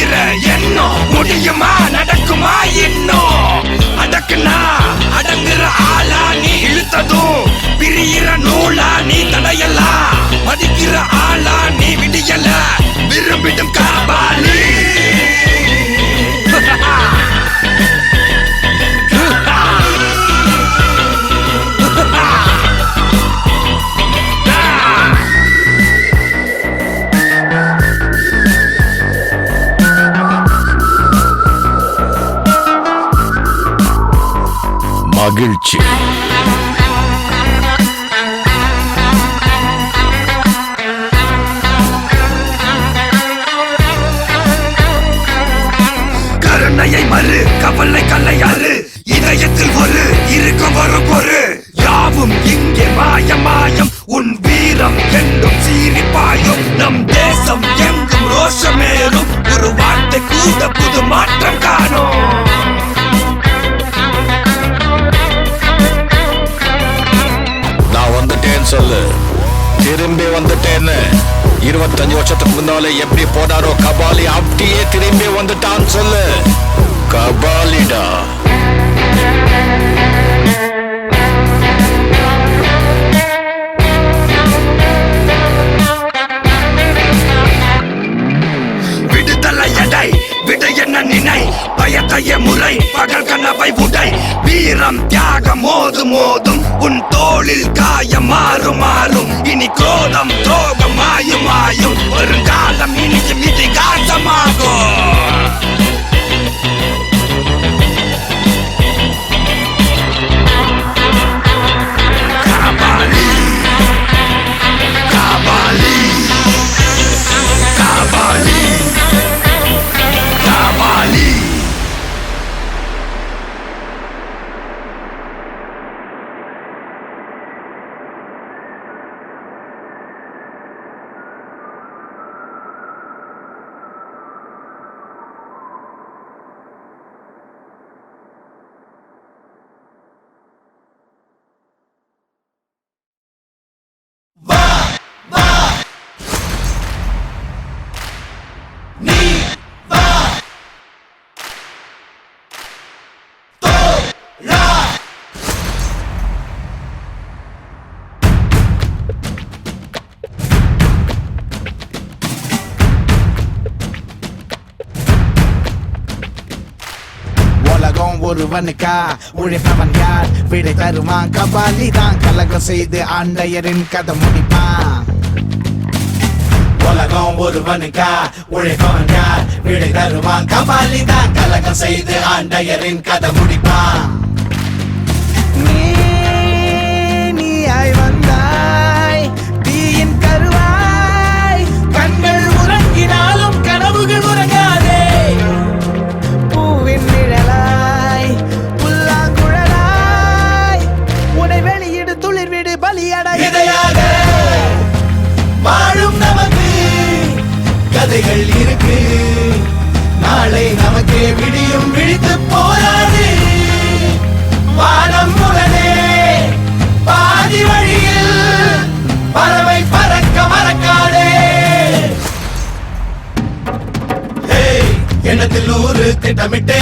அடிக்கிற எண்ணம் முடியுமா நடக்குமா இன்னும் அடக்குனா அடங்குற ஆளா நீ இழுத்ததும் பிரியிற நூலா நீ தடையலாம் மதிக்கிற ஆளா நீ விடியல விரும்பிடும் காபாலி மகிழ்ச்சி கருணையை மறு கவலை கல்லையாறு இதயத்தில் ஒரு இருக்கும் வரும் பொரு யாவும் இங்கே மாயம் உன் வீரம் என்றும் சீரிப்பாயும் நம் தேசம் எங்கும் ரோஷமேறும் ஒரு வார்த்தை கூட புது மாற்றம் காணும் சொல்லு திரும்பி வந்துட்டேன்னு 25 வருஷத்துக்கு முன்னால எப்படி போனாரோ கபாலி அப்படியே திரும்பி வந்துட்டான்னு சொல்லு கபாலிடா விடுதலை எடை விடு என்ன நினை பயத்தைய முறை பகல் கனவை உடை வீரம் தியாகம் மோதும் உன் தோளில் காயம் மாறும் இனி கோதம் துரோகம் மாயும் வருங்காலம் இனியும் இதிகாசமாகும் ஒருவனுக்கா உழைப்பவன் யார் விடை தருவான் கபாலி தான் கலகம் செய்து ஆண்டையரின் கதை முடிப்பான் உலகம் ஒருவனுக்கா உழைப்பவன் யார் விடை தருவான் கபாலி தான் கலகம் செய்து ஆண்டையரின் கதை முடிப்பான் நீயாய் வந்தாய் தீயின் கருவாய் கண்கள் உறங்கினாலும் கனவுகள் உறங்காதே பூவின் நிழலாய் புல்லாங்குழலாய் உன்னை வெளியிடு துளிர் விடு பலியடையாக வாழும் நமக்கு கதைகள் இருக்கு நாளை நமக்கே விடியும் விழித்து போராடு வானம் உடனே பாதி வழியில் பறவை பறக்க மறக்காதே எண்ணத்தில் 100 திட்டமிட்டு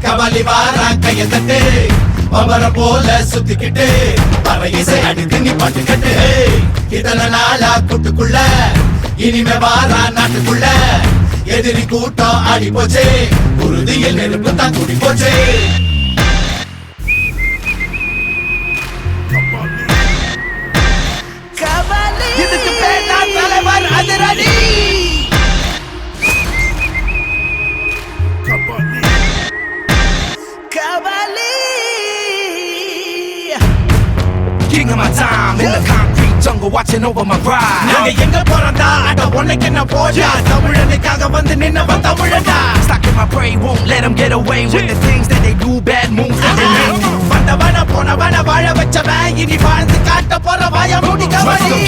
கபாலி வாரா கைய தட்டு மமர போல சுத்திக்கிட்டு பறையிசை அடித்து நீ பாட்டுக்கட்டு இதன நாளா கூட்டுக்குள்ள இனிமே வாரா நாட்டுக்குள்ள எதிரி கூட்டம் ஆடி போச்சு உறுதியில் நெருப்பு தான் கூடி போச்சு இதுக்கு பேர் தான் தலைவர் அதிரடி King of my time in the concrete jungle watching over my pride. நாங்க எங்க போறதா அட உனக்கு என்ன போஜா தமிழனுக்காக வந்து நின்னவன் தமிழனா. Stocking my prey won't let them get away with the things that they do, bad moves that they make. வந்தவன போனவன வாழ வச்சவன் இனி வாழ்ந்து காட்ட போற வாய மூடி Kabali.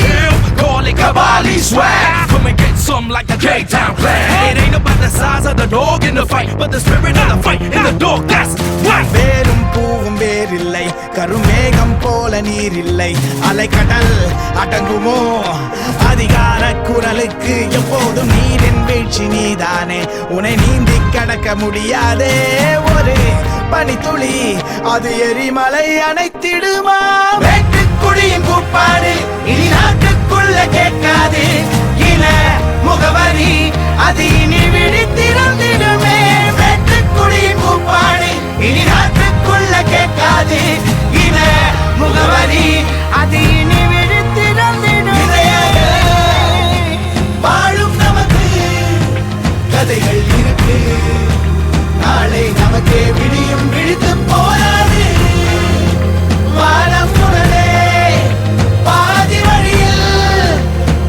Call it Kabali swag. Come and get some like the K-Town clan. It ain't about the size of the dog in the fight, but the spirit of the fight in the dog. That's right. வேரும் பூவும் வேறில்லை கருமேகம் போல நீரில்லை அலைக்கடல் அடங்குமோ அதிகார குரல் கடலுக்கு எப்போதும் நீரின் வீழ்ச்சி நீதானே, உன்னை நீந்தி கடக்க முடியாதே ஒரு பனித்துளி, அது எரிமலை அணைத்திடுமா? வெட்டுக்குடியின் கூப்பாடு இனி நாட்டுக்குள்ள கேட்காது, இன முகவரி அது இனி விழித்திறந்திடுமே. வெட்டுக்குடியின் கூப்பாடு இனி நாட்டுக்குள்ள கேட்காது, இன முகவரி அது இனி விழித்திறந்திடுமே. வாழும் நமக்கு கதைகள் இருக்கு, நாளை நமக்கே விடியும் விழித்து போராடு. வானம் உடனே பாதி வழியில்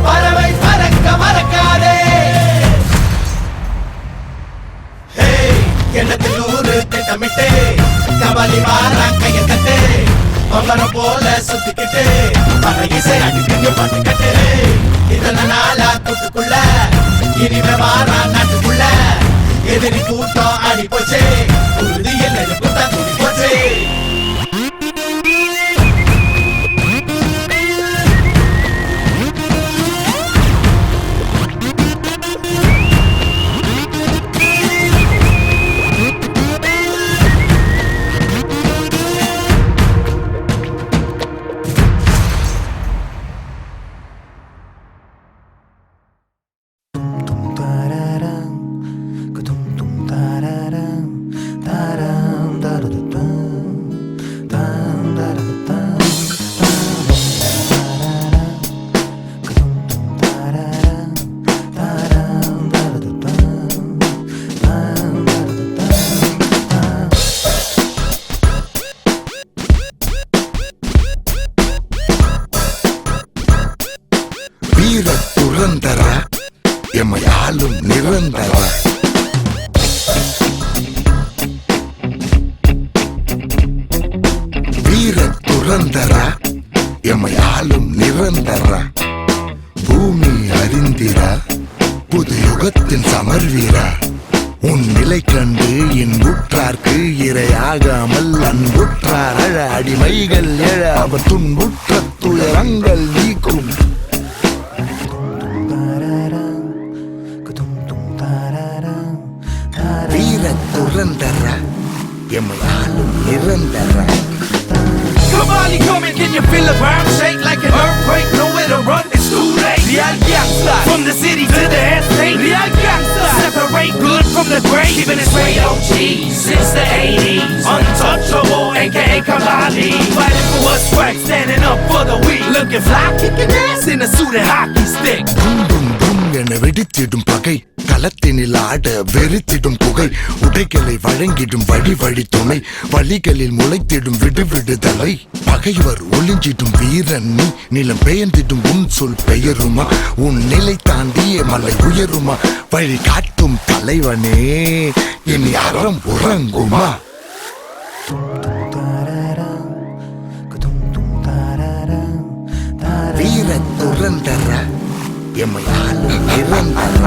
பறவை பறக்க மறக்காதே. எண்ணத்தில் 100 திட்டமிட்டு கபாலி வாரா கைய தட்டு, பம்பரம் போல சுத்திக்கிட்டு பல இசை அடிக்கடி பாட்டு கட்டு. இதன நாளா கூட்டுக்குள்ள இனிமே வாரா நாட்டுக்குள்ள, எதிரி கூட்டம் ஆடி போச்சு, உறுதி என்ன கூட்டம் கூடி போச்சு. துரந்தர எம்மை ஆளும் நிரந்தர, வீர துரந்தர எம்மை ஆளும் நிரந்தர, பூமி அறிந்திர புது யுகத்தின் சமர்வீர, உன் நிலை கண்டு என் உற்றார்க்கு இரையாகாமல் அன்புற்றார் அழ அடிமைகள் எழ அவர் துன்புற்ற துயரங்கள் நீக்கும். வீர துரந்தர எம்மை ஆளும் நிரந்தர. Somebody come and can you feel the ground shake like an earthquake? Nowhere to run, it's too late. Real gangsta, from the city to the estate. Real gangsta, separate good from the great. Keeping it straight OGs since the 80s. Untouchable, aka Kamali. Fighting for what's right, standing up for the weak. Looking fly, kicking ass in a suit and hockey stick. என வெடித்திடும் பகை, களத்தினில் ஆட வெறித்திடும் புகை, உடைகளை வழங்கிடும் வழி வழி துணை, வழிகளில் முளைத்திடும் விடுவிடுதலை, பகைவர் ஒளிஞ்சிடும் வீரன் நீ, நிலம் பெயர்ந்திடும் உன் சொல் பெயருமா, உன் நிலை தாண்டிய மலை உயருமா, வழி காட்டும் தலைவனே இனி அறம் உறங்குமா. வீர துரந்தர எம்மை ஆளும் நிரந்தர.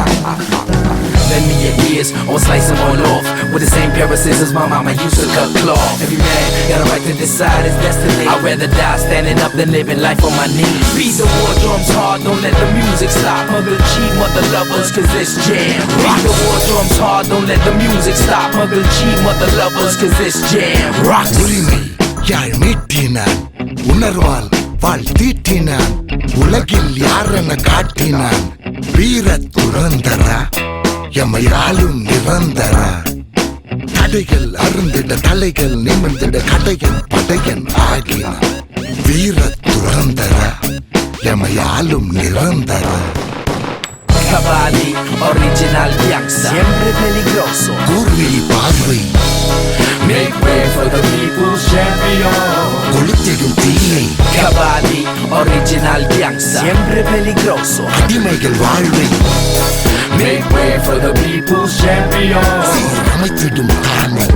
Lend me your ears, or slice them all off with the same pair of scissors my mama used to cut cloth. Every man got a right to decide his destiny. I'd rather die standing up than living life on my knees. Beat the war drums hard, don't let the music stop. Muggle cheat, mother lovers, cause it's jam. Beat the war drums hard, don't let the music stop. Muggle cheat, mother lovers, cause it's jam. Rock. உரிமை யாழ் மீட்டினான், உணர்வால் வாழ் தீட்டினான், உலகில் யாரென காட்டினான். வீர துரந்தர எம்மை ஆளும் நிரந்தர. தடைகள் அருந்திட தலைகள் நிமிர்ந்திட கடையன் படையன் ஆகினான். வீர துரந்தர எம்மை ஆளும் நிரந்தர. Cavalli, original gangsta, siempre peligroso. கூர்வி பார்வை Make way for the people's champion. கொளுத்திடும் தீயை, Cavalli, original gangsta, siempre peligroso. அடிமைகள் வாழ்வை Make way for the people's champion. சீரமைத்திடும் தானே.